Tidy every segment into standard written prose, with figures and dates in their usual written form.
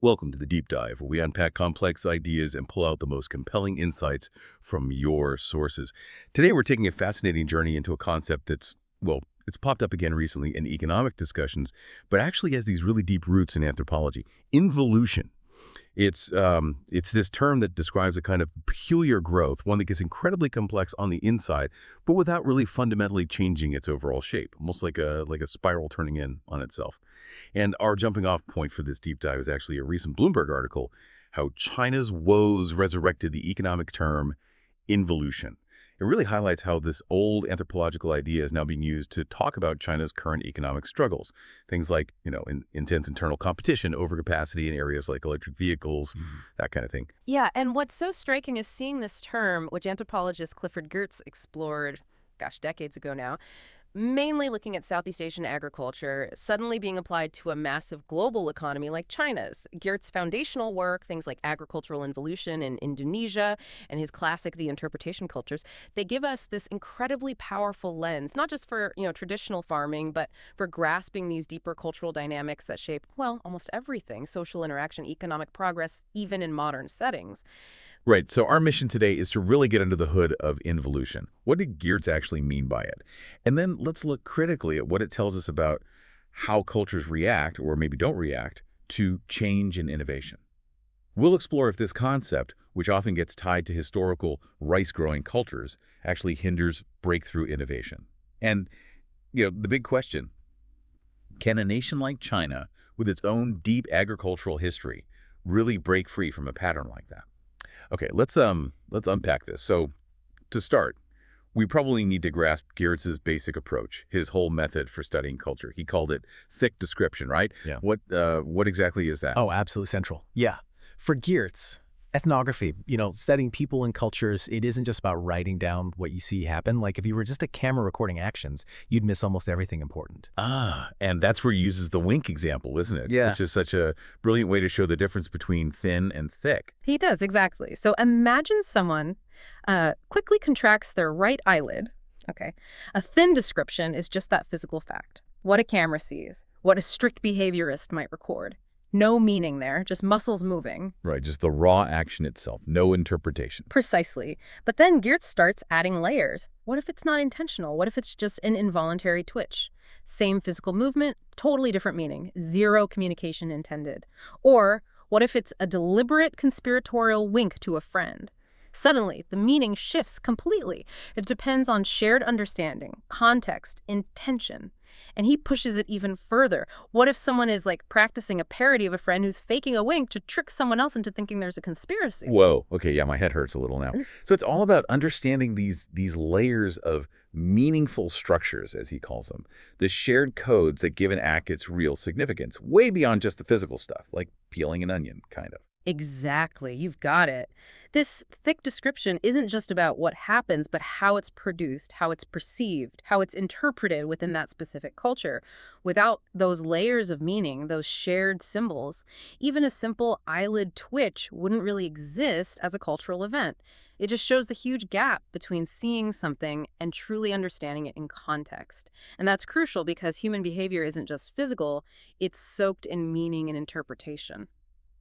Welcome to the Deep Dive, where we unpack complex ideas and pull out the most compelling insights from your sources. Today, we're taking a fascinating journey into a concept it's popped up again recently in economic discussions, but actually has these really deep roots in anthropology. Involution. It's this term that describes a kind of peculiar growth, one that gets incredibly complex on the inside, but without really fundamentally changing its overall shape, almost like a spiral turning in on itself. And our jumping off point for this deep dive is actually a recent Bloomberg article, How China's Woes Resurrected the Economic Term Involution. It really highlights how this old anthropological idea is now being used to talk about China's current economic struggles. Things like, intense internal competition, overcapacity in areas like electric vehicles, that kind of thing. Yeah, and what's so striking is seeing this term, which anthropologist Clifford Geertz explored, decades ago now, mainly looking at Southeast Asian agriculture, suddenly being applied to a massive global economy like China's. Geertz's foundational work, things like agricultural involution in Indonesia, and his classic The Interpretation Cultures, they give us this incredibly powerful lens, not just for, traditional farming, but for grasping these deeper cultural dynamics that shape, well, almost everything, social interaction, economic progress, even in modern settings. Right. So our mission today is to really get under the hood of involution. What did Geertz actually mean by it? And then let's look critically at what it tells us about how cultures react, or maybe don't react, to change and innovation. We'll explore if this concept, which often gets tied to historical rice-growing cultures, actually hinders breakthrough innovation. And, the big question, can a nation like China, with its own deep agricultural history, really break free from a pattern like that? Okay, let's unpack this. So, to start, we probably need to grasp Geertz's basic approach, his whole method for studying culture. He called it thick description, right? Yeah. What exactly is that? Oh, absolutely central. Yeah. For Geertz, ethnography, studying people and cultures, it isn't just about writing down what you see happen. Like if you were just a camera recording actions, you'd miss almost everything important. And that's where he uses the wink example, isn't it? Yeah. It's just such a brilliant way to show the difference between thin and thick. He does, exactly. So imagine someone quickly contracts their right eyelid. Okay. A thin description is just that physical fact. What a camera sees, what a strict behaviorist might record. No meaning there, just muscles moving. Right, just the raw action itself, no interpretation. Precisely. But then Geertz starts adding layers. What if it's not intentional? What if it's just an involuntary twitch? Same physical movement, totally different meaning. Zero communication intended. Or what if it's a deliberate conspiratorial wink to a friend? Suddenly, the meaning shifts completely. It depends on shared understanding, context, intention. And he pushes it even further. What if someone is practicing a parody of a friend who's faking a wink to trick someone else into thinking there's a conspiracy? Whoa. Okay, yeah, my head hurts a little now. So it's all about understanding these layers of meaningful structures, as he calls them, the shared codes that give an act its real significance, way beyond just the physical stuff, like peeling an onion, kind of. Exactly. You've got it. This thick description isn't just about what happens, but how it's produced, how it's perceived, how it's interpreted within that specific culture. Without those layers of meaning, those shared symbols, even a simple eyelid twitch wouldn't really exist as a cultural event. It just shows the huge gap between seeing something and truly understanding it in context. And that's crucial because human behavior isn't just physical, it's soaked in meaning and interpretation.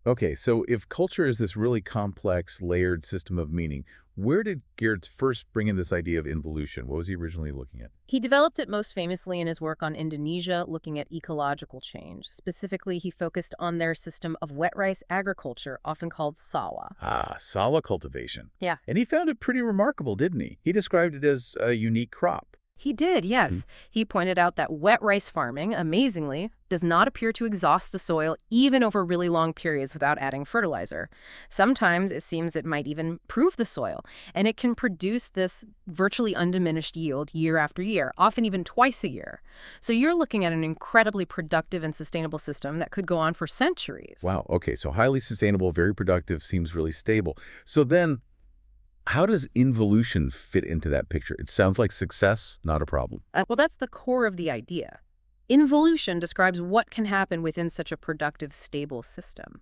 Okay, so if culture is this really complex, layered system of meaning, where did Geertz first bring in this idea of involution? What was he originally looking at? He developed it most famously in his work on Indonesia, looking at ecological change. Specifically, he focused on their system of wet rice agriculture, often called sawa. Sawa cultivation. Yeah. And he found it pretty remarkable, didn't he? He described it as a unique crop. He did, yes. He pointed out that wet rice farming, amazingly, does not appear to exhaust the soil even over really long periods without adding fertilizer. Sometimes it seems it might even improve the soil, and it can produce this virtually undiminished yield year after year, often even twice a year. So you're looking at an incredibly productive and sustainable system that could go on for centuries. Wow, okay, so highly sustainable, very productive, seems really stable. So then, how does involution fit into that picture? It sounds like success, not a problem. Well, that's the core of the idea. Involution describes what can happen within such a productive, stable system.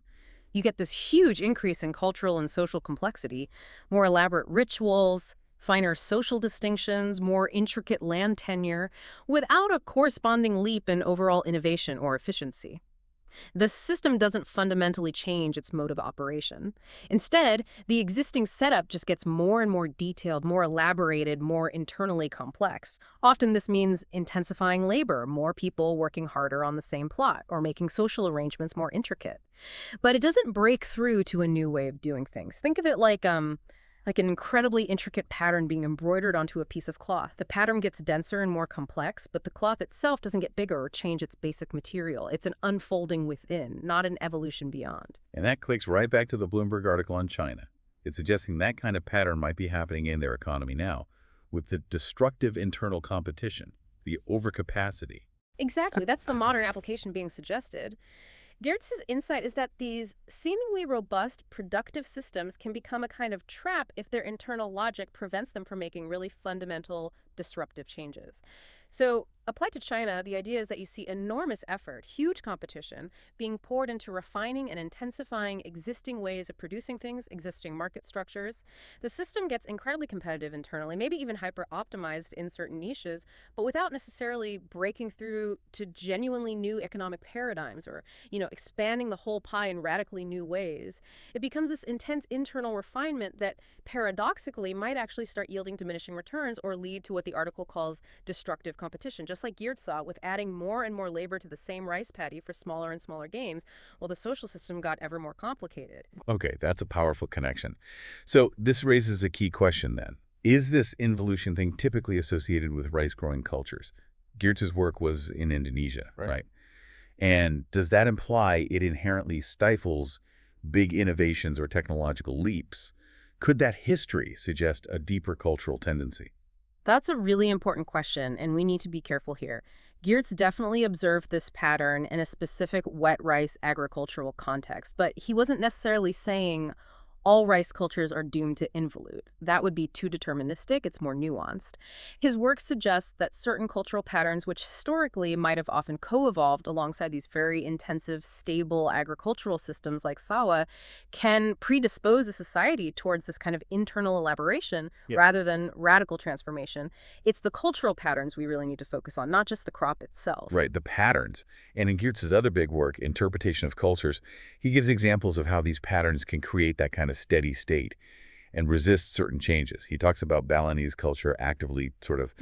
You get this huge increase in cultural and social complexity, more elaborate rituals, finer social distinctions, more intricate land tenure, without a corresponding leap in overall innovation or efficiency. The system doesn't fundamentally change its mode of operation. Instead, the existing setup just gets more and more detailed, more elaborated, more internally complex. Often this means intensifying labor, more people working harder on the same plot, or making social arrangements more intricate. But it doesn't break through to a new way of doing things. Think of it like an incredibly intricate pattern being embroidered onto a piece of cloth. The pattern gets denser and more complex, but the cloth itself doesn't get bigger or change its basic material. It's an unfolding within, not an evolution beyond. And that clicks right back to the Bloomberg article on China. It's suggesting that kind of pattern might be happening in their economy now, with the destructive internal competition, the overcapacity. Exactly. That's the modern application being suggested. Geertz's insight is that these seemingly robust, productive systems can become a kind of trap if their internal logic prevents them from making really fundamental, disruptive changes. So, applied to China, the idea is that you see enormous effort, huge competition, being poured into refining and intensifying existing ways of producing things, existing market structures. The system gets incredibly competitive internally, maybe even hyper-optimized in certain niches, but without necessarily breaking through to genuinely new economic paradigms or, expanding the whole pie in radically new ways. It becomes this intense internal refinement that paradoxically might actually start yielding diminishing returns or lead to what the article calls destructive competition. Just like Geertz saw, with adding more and more labor to the same rice paddy for smaller and smaller games, well, the social system got ever more complicated. Okay, that's a powerful connection. So this raises a key question then. Is this involution thing typically associated with rice-growing cultures? Geertz's work was in Indonesia, right? And does that imply it inherently stifles big innovations or technological leaps? Could that history suggest a deeper cultural tendency? That's a really important question, and we need to be careful here. Geertz definitely observed this pattern in a specific wet rice agricultural context, but he wasn't necessarily saying all rice cultures are doomed to involute. That would be too deterministic. It's more nuanced. His work suggests that certain cultural patterns, which historically might have often co-evolved alongside these very intensive, stable agricultural systems like sawa, can predispose a society towards this kind of internal elaboration rather than radical transformation. It's the cultural patterns we really need to focus on, not just the crop itself. Right, the patterns. And in Geertz's other big work, Interpretation of Cultures, he gives examples of how these patterns can create that kind of steady state and resist certain changes. He talks about Balinese culture actively sort of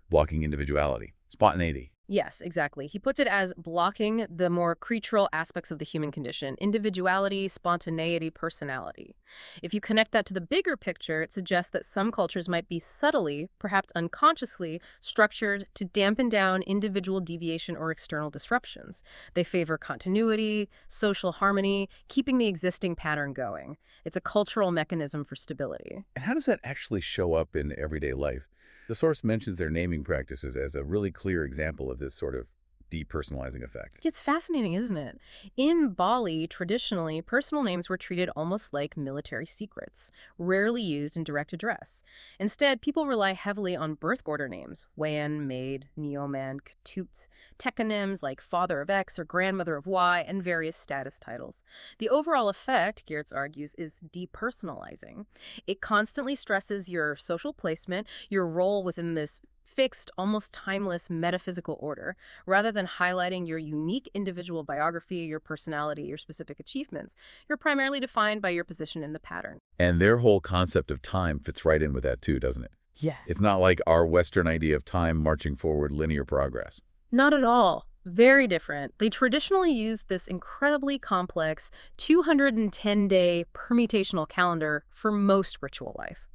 blocking individuality, spontaneity. Yes, exactly. He puts it as blocking the more creatural aspects of the human condition: individuality, spontaneity, personality. If you connect that to the bigger picture, it suggests that some cultures might be subtly, perhaps unconsciously, structured to dampen down individual deviation or external disruptions. They favor continuity, social harmony, keeping the existing pattern going. It's a cultural mechanism for stability. And how does that actually show up in everyday life? The source mentions their naming practices as a really clear example of this sort of depersonalizing effect. It's fascinating, isn't it? In Bali, traditionally, personal names were treated almost like military secrets, rarely used in direct address. Instead, people rely heavily on birth order names: Wan, Maid, Neoman, Ketut, teconyms like father of X or grandmother of Y, and various status titles. The overall effect, Geertz argues, is depersonalizing. It constantly stresses your social placement, your role within this fixed, almost timeless metaphysical order, rather than highlighting your unique individual biography, your personality, your specific achievements. You're primarily defined by your position in the pattern. And their whole concept of time fits right in with that too, doesn't it? Yeah. It's not like our Western idea of time marching forward linear progress. Not at all. Very different. They traditionally use this incredibly complex 210-day permutational calendar for most ritual life.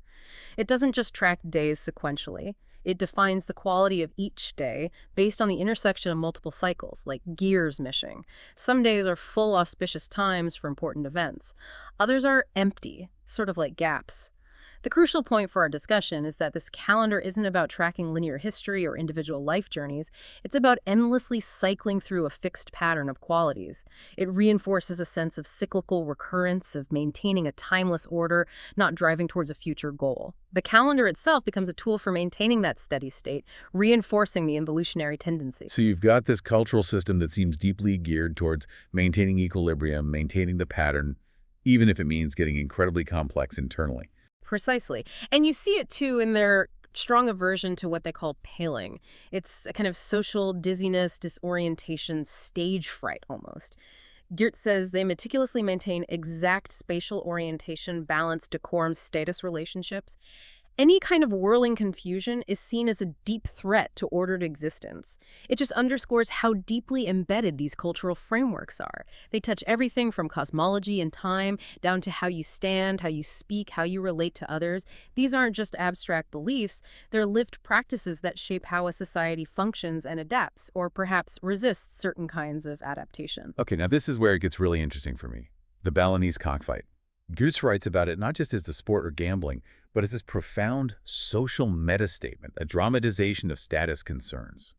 It doesn't just track days sequentially. It defines the quality of each day based on the intersection of multiple cycles, like gears meshing. Some days are full auspicious times for important events. Others are empty, sort of like gaps. The crucial point for our discussion is that this calendar isn't about tracking linear history or individual life journeys. It's about endlessly cycling through a fixed pattern of qualities. It reinforces a sense of cyclical recurrence, of maintaining a timeless order, not driving towards a future goal. The calendar itself becomes a tool for maintaining that steady state, reinforcing the involutionary tendency. So you've got this cultural system that seems deeply geared towards maintaining equilibrium, maintaining the pattern, even if it means getting incredibly complex internally. Precisely. And you see it, too, in their strong aversion to what they call paling. It's a kind of social dizziness, disorientation, stage fright almost. Geertz says they meticulously maintain exact spatial orientation, balance, decorum, status relationships. Any kind of whirling confusion is seen as a deep threat to ordered existence. It just underscores how deeply embedded these cultural frameworks are. They touch everything from cosmology and time down to how you stand, how you speak, how you relate to others. These aren't just abstract beliefs, they're lived practices that shape how a society functions and adapts, or perhaps resists certain kinds of adaptation. Okay, now this is where it gets really interesting for me. The Balinese cockfight. Geertz writes about it not just as the sport or gambling, but as this profound social meta-statement, a dramatization of status concerns.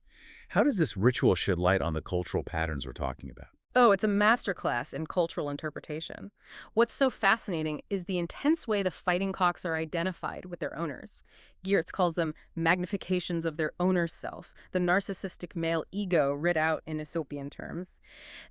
How does this ritual shed light on the cultural patterns we're talking about? Oh, it's a masterclass in cultural interpretation. What's so fascinating is the intense way the fighting cocks are identified with their owners. Geertz calls them magnifications of their owner's self, the narcissistic male ego writ out in Aesopian terms.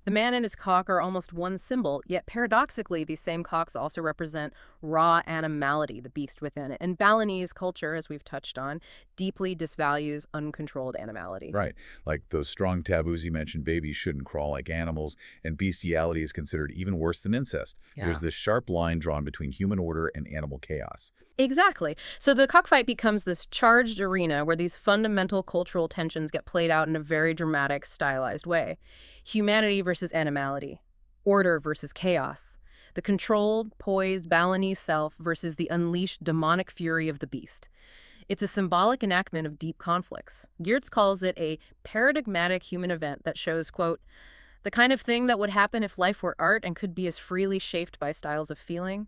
The man and his cock are almost one symbol, yet paradoxically, these same cocks also represent raw animality, the beast within it. And Balinese culture, as we've touched on, deeply disvalues uncontrolled animality. Right, like those strong taboos you mentioned, babies shouldn't crawl like animals, and bestiality is considered even worse than incest. There's this sharp line drawn between human order and animal chaos. Exactly. So the cockfight becomes this charged arena where these fundamental cultural tensions get played out in a very dramatic, stylized way. Humanity versus animality. Order versus chaos. The controlled, poised Balinese self versus the unleashed demonic fury of the beast. It's a symbolic enactment of deep conflicts. Geertz calls it a paradigmatic human event that shows, quote, the kind of thing that would happen if life were art and could be as freely shaped by styles of feeling.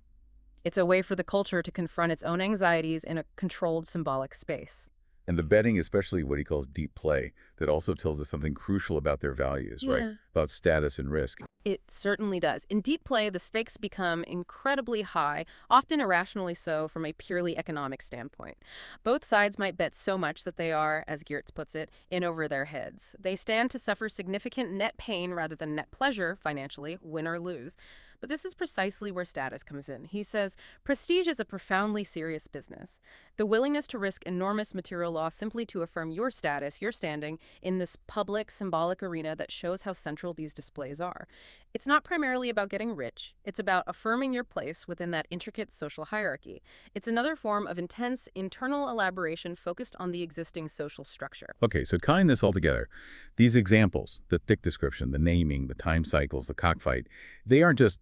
It's a way for the culture to confront its own anxieties in a controlled symbolic space. And the betting, especially what he calls deep play, that also tells us something crucial about their values, right? About status and risk. It certainly does. In deep play, the stakes become incredibly high, often irrationally so from a purely economic standpoint. Both sides might bet so much that they are, as Geertz puts it, in over their heads. They stand to suffer significant net pain rather than net pleasure financially, win or lose. But this is precisely where status comes in. He says, prestige is a profoundly serious business. The willingness to risk enormous material loss simply to affirm your status, your standing, in this public, symbolic arena that shows how central these displays are. It's not primarily about getting rich. It's about affirming your place within that intricate social hierarchy. It's another form of intense internal elaboration focused on the existing social structure. Okay, so tying this all together, these examples, the thick description, the naming, the time cycles, the cockfight, they aren't just,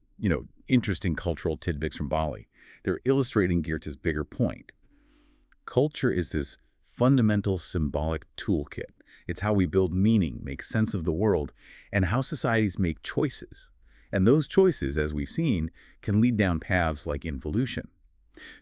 interesting cultural tidbits from Bali. They're illustrating Geertz's bigger point. Culture is this fundamental symbolic toolkit. It's how we build meaning, make sense of the world, and how societies make choices. And those choices, as we've seen, can lead down paths like involution.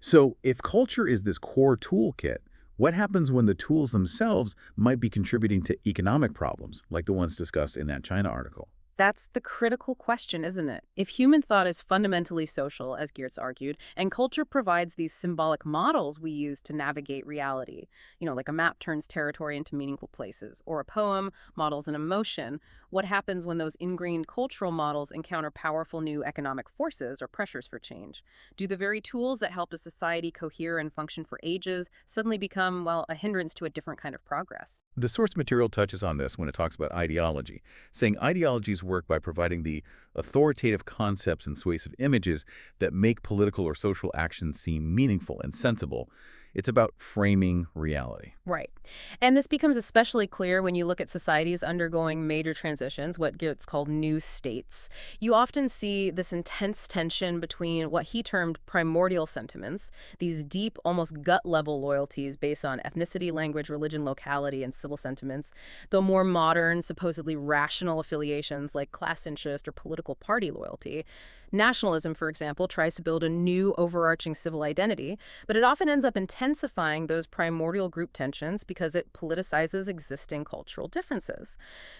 So if culture is this core toolkit, what happens when the tools themselves might be contributing to economic problems, like the ones discussed in that China article? That's the critical question, isn't it? If human thought is fundamentally social, as Geertz argued, and culture provides these symbolic models we use to navigate reality, like a map turns territory into meaningful places, or a poem models an emotion, what happens when those ingrained cultural models encounter powerful new economic forces or pressures for change? Do the very tools that helped a society cohere and function for ages suddenly become, a hindrance to a different kind of progress? The source material touches on this when it talks about ideology, saying ideologies work by providing the authoritative concepts and suasive images that make political or social actions seem meaningful and sensible. It's about framing reality. Right. And this becomes especially clear when you look at societies undergoing major transitions, what Geertz called new states. You often see this intense tension between what he termed primordial sentiments, these deep, almost gut-level loyalties based on ethnicity, language, religion, locality, and civil sentiments, the more modern, supposedly rational affiliations like class interest or political party loyalty. Nationalism, for example, tries to build a new overarching civil identity, but it often ends up intensifying those primordial group tensions because it politicizes existing cultural differences.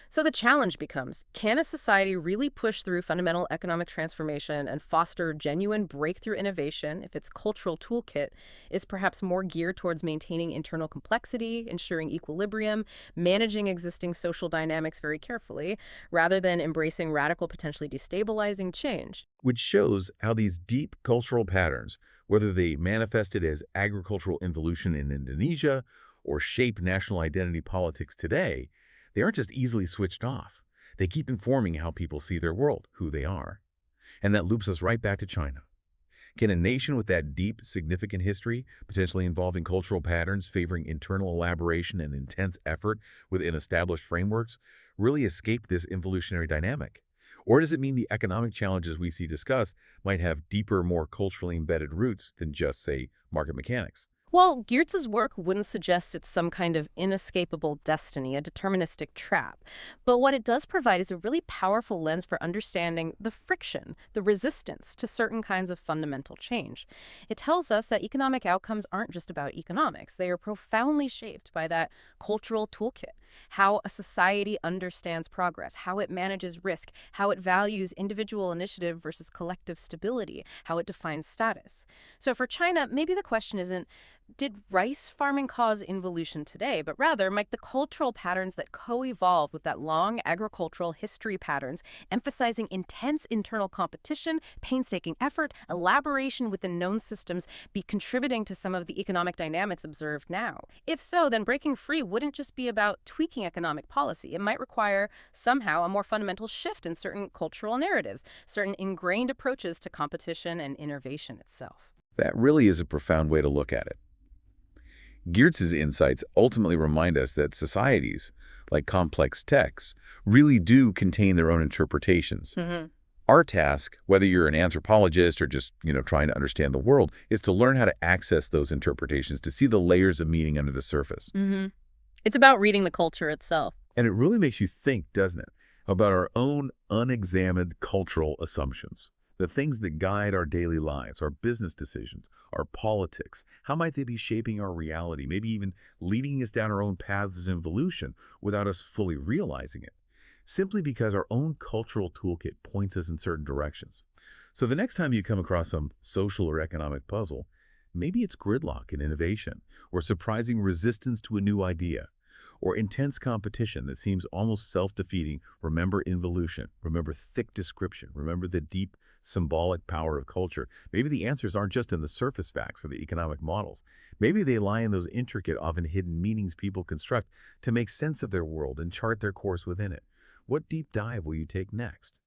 So the challenge becomes, can a society really push through fundamental economic transformation and foster genuine breakthrough innovation if its cultural toolkit is perhaps more geared towards maintaining internal complexity, ensuring equilibrium, managing existing social dynamics very carefully, rather than embracing radical, potentially destabilizing change? Which shows how these deep cultural patterns, whether they manifested as agricultural involution in Indonesia or shape national identity politics today, they aren't just easily switched off. They keep informing how people see their world, who they are. And that loops us right back to China. Can a nation with that deep, significant history, potentially involving cultural patterns favoring internal elaboration and intense effort within established frameworks, really escape this involutionary dynamic? Or does it mean the economic challenges we see discussed might have deeper, more culturally embedded roots than just, say, market mechanics? Well, Geertz's work wouldn't suggest it's some kind of inescapable destiny, a deterministic trap. But what it does provide is a really powerful lens for understanding the friction, the resistance to certain kinds of fundamental change. It tells us that economic outcomes aren't just about economics. They are profoundly shaped by that cultural toolkit, how a society understands progress, how it manages risk, how it values individual initiative versus collective stability, how it defines status. So for China, maybe the question isn't, did rice farming cause involution today, but rather might the cultural patterns that co-evolved with that long agricultural history patterns, emphasizing intense internal competition, painstaking effort, elaboration within known systems, be contributing to some of the economic dynamics observed now? If so, then breaking free wouldn't just be about tweaking economic policy. It might require somehow a more fundamental shift in certain cultural narratives, certain ingrained approaches to competition and innovation itself. That really is a profound way to look at it. Geertz's insights ultimately remind us that societies, like complex texts, really do contain their own interpretations. Our task, whether you're an anthropologist or just, trying to understand the world, is to learn how to access those interpretations, to see the layers of meaning under the surface. It's about reading the culture itself. And it really makes you think, doesn't it, about our own unexamined cultural assumptions. The things that guide our daily lives, our business decisions, our politics. How might they be shaping our reality, maybe even leading us down our own paths of involution without us fully realizing it? Simply because our own cultural toolkit points us in certain directions. So the next time you come across some social or economic puzzle, maybe it's gridlock in innovation, or surprising resistance to a new idea, or intense competition that seems almost self-defeating. Remember involution, remember thick description, remember the deep symbolic power of culture. Maybe the answers aren't just in the surface facts or the economic models. Maybe they lie in those intricate, often hidden meanings people construct to make sense of their world and chart their course within it. What deep dive will you take next?